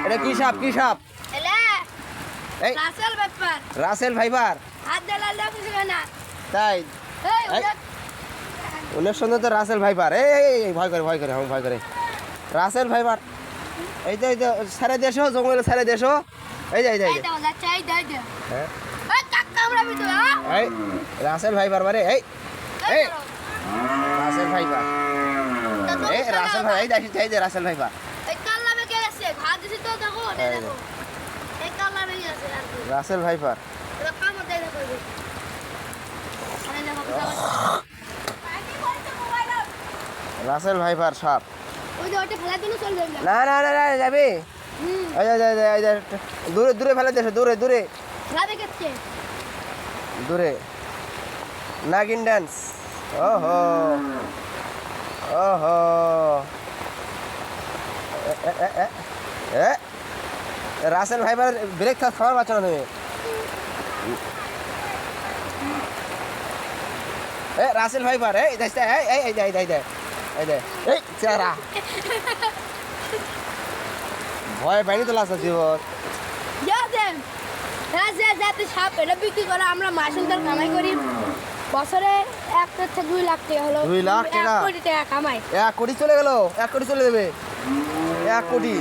এটা কি সাপ কি সাপ? এলে এই রাসেল ব্যাপার রাসেল ভাইপার। হাত দিলে লোক কিছু না তাই এই এই, অনেক সুন্দর তো রাসেল ভাইপার। এই ভয় করে আমি ভয় করে রাসেল ভাইপার। এই যে ছেড়ে দেশো জঙ্গলে ছেড়ে দেশো। এই যে এই দাও যাচ্ছে এই দাও দাও হ্যাঁ এই কাকা আমরা বিতো এই রাসেল ভাইপার মানে এই এই রাসেল ভাইপার। এই রাসেল ভাই এই দেখি এই যে রাসেল ভাইপার। এই কাল্লা বেকে গেছে ভাত দিছি তো দেখো এই দেখো এই কাল্লা বেকে গেছে আর কি রাসেল ভাইপার। এটা কাম দেয় দেখো আরে দেখো পানি বলতে মোবাইল রাসেল ভাইপার সাপ। ওই যে ওটা ফেলা দিন চলে যাবে না যাবি। এই যে দূরে ফেলে দেশো দূরে ফেলা দেখেছে দূরে নাগিন ডান্স। ওহো এ রাসেল ভাইপার ব্রেক খাবার পাচ্ছ না তুমি। রাসেল ভাইপার এই চেহারা ভয় পাইনি তো লাস্ট জীবন। যাতে সাপ এটা বিক্রি করে আমরা মাসুলদার কামাই করি বছরে 1 থেকে 2 লাখ টাকা হলো 2 লাখ টাকা 1 কোটি টাকা কামাই 1 কোটি চলে গেল 1 কোটি চলে যাবে 1 কোটি।